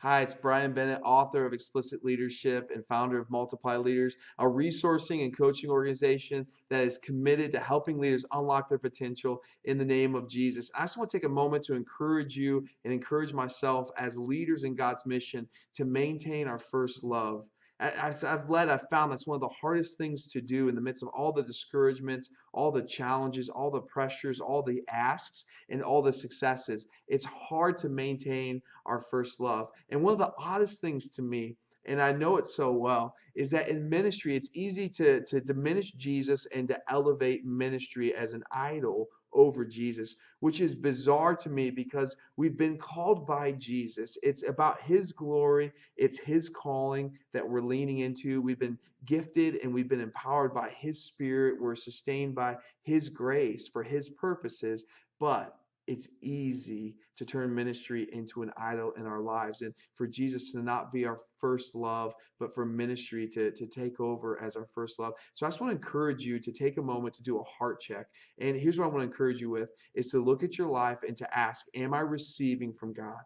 Hi, it's Brian Bennett, author of Explicit Leadership and founder of Multiply Leaders, a resourcing and coaching organization that is committed to helping leaders unlock their potential in the name of Jesus. I just want to take a moment to encourage you and encourage myself as leaders in God's mission to maintain our first love. As I've found that's one of the hardest things to do in the midst of all the discouragements, all the challenges, all the pressures, all the asks, and all the successes. It's hard to maintain our first love. And one of the oddest things to me, and I know it so well, is that in ministry, it's easy to diminish Jesus and to elevate ministry as an idol over Jesus, which is bizarre to me because we've been called by Jesus. It's about his glory, it's his calling that we're leaning into. We've been gifted and we've been empowered by his spirit. We're sustained by his grace for his purposes. But it's easy to turn ministry into an idol in our lives and for Jesus to not be our first love, but for ministry to take over as our first love. So I just want to encourage you to take a moment to do a heart check. And here's what I want to encourage you with is to look at your life and to ask, am I receiving from God?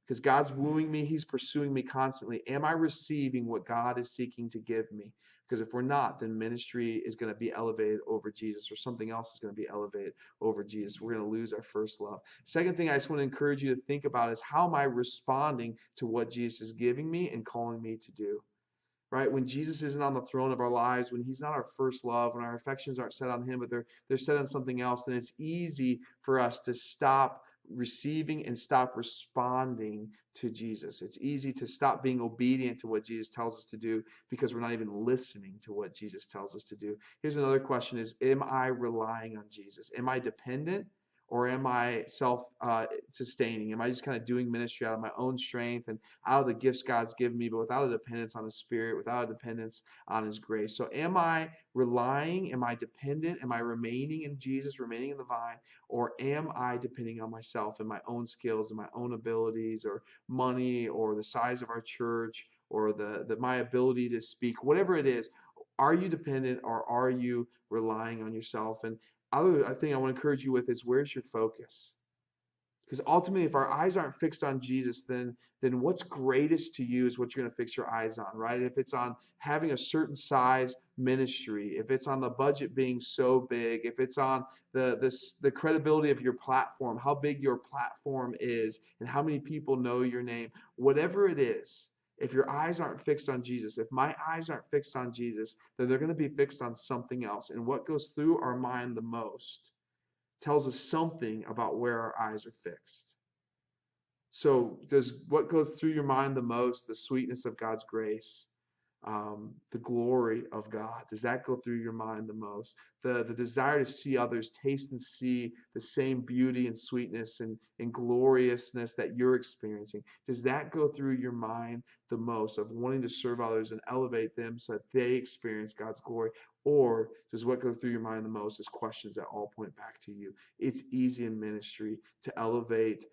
Because God's wooing me, he's pursuing me constantly. Am I receiving what God is seeking to give me? Because if we're not, then ministry is going to be elevated over Jesus, or something else is going to be elevated over Jesus. We're going to lose our first love. Second thing I just want to encourage you to think about is, how am I responding to what Jesus is giving me and calling me to do? Right? When Jesus isn't on the throne of our lives, when he's not our first love, when our affections aren't set on him, but they're set on something else, then it's easy for us to stop receiving and stop responding to Jesus. It's easy to stop being obedient to what Jesus tells us to do because we're not even listening to what Jesus tells us to do. Here's another question is, am I relying on Jesus? Am I dependent? Or am I self-sustaining? Am I just kind of doing ministry out of my own strength and out of the gifts God's given me, but without a dependence on his spirit, without a dependence on his grace? So am I relying? Am I dependent? Am I remaining in Jesus, remaining in the vine? Or am I depending on myself and my own skills and my own abilities or money or the size of our church or the my ability to speak, whatever it is? Are you dependent or are you relying on yourself? And other thing I want to encourage you with is, where's your focus? Because ultimately, if our eyes aren't fixed on Jesus, then what's greatest to you is what you're going to fix your eyes on, right? If it's on having a certain size ministry, if it's on the budget being so big, if it's on the credibility of your platform, how big your platform is, and how many people know your name, whatever it is, if your eyes aren't fixed on Jesus, if my eyes aren't fixed on Jesus, then they're going to be fixed on something else. And what goes through our mind the most tells us something about where our eyes are fixed. So, does what goes through your mind the most, the sweetness of God's grace, the glory of God, does that go through your mind the most? The desire to see others taste and see the same beauty and sweetness and gloriousness that you're experiencing, does that go through your mind the most, of wanting to serve others and elevate them so that they experience God's glory? Or does what go through your mind the most is questions that all point back to you? It's easy in ministry to elevate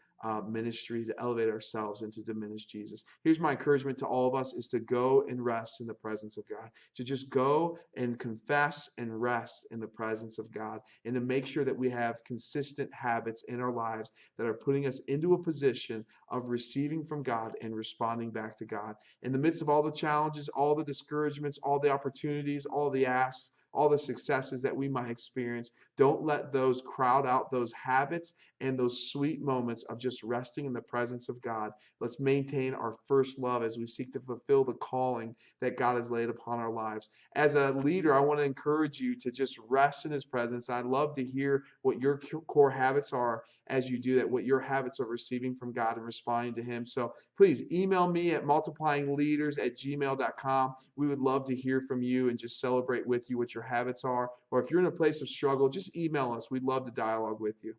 ministry, to elevate ourselves and to diminish Jesus. Here's my encouragement to all of us is to go and rest in the presence of God, to just go and confess and rest in the presence of God, and to make sure that we have consistent habits in our lives that are putting us into a position of receiving from God and responding back to God. In the midst of all the challenges, all the discouragements, all the opportunities, all the asks, all the successes that we might experience, don't let those crowd out those habits and those sweet moments of just resting in the presence of God. Let's maintain our first love as we seek to fulfill the calling that God has laid upon our lives. As a leader, I want to encourage you to just rest in his presence. I'd love to hear what your core habits are as you do that, what your habits of receiving from God and responding to him. So please email me at multiplyingleaders@gmail.com. We would love to hear from you and just celebrate with you what your habits are. Or if you're in a place of struggle, just email us. We'd love to dialogue with you.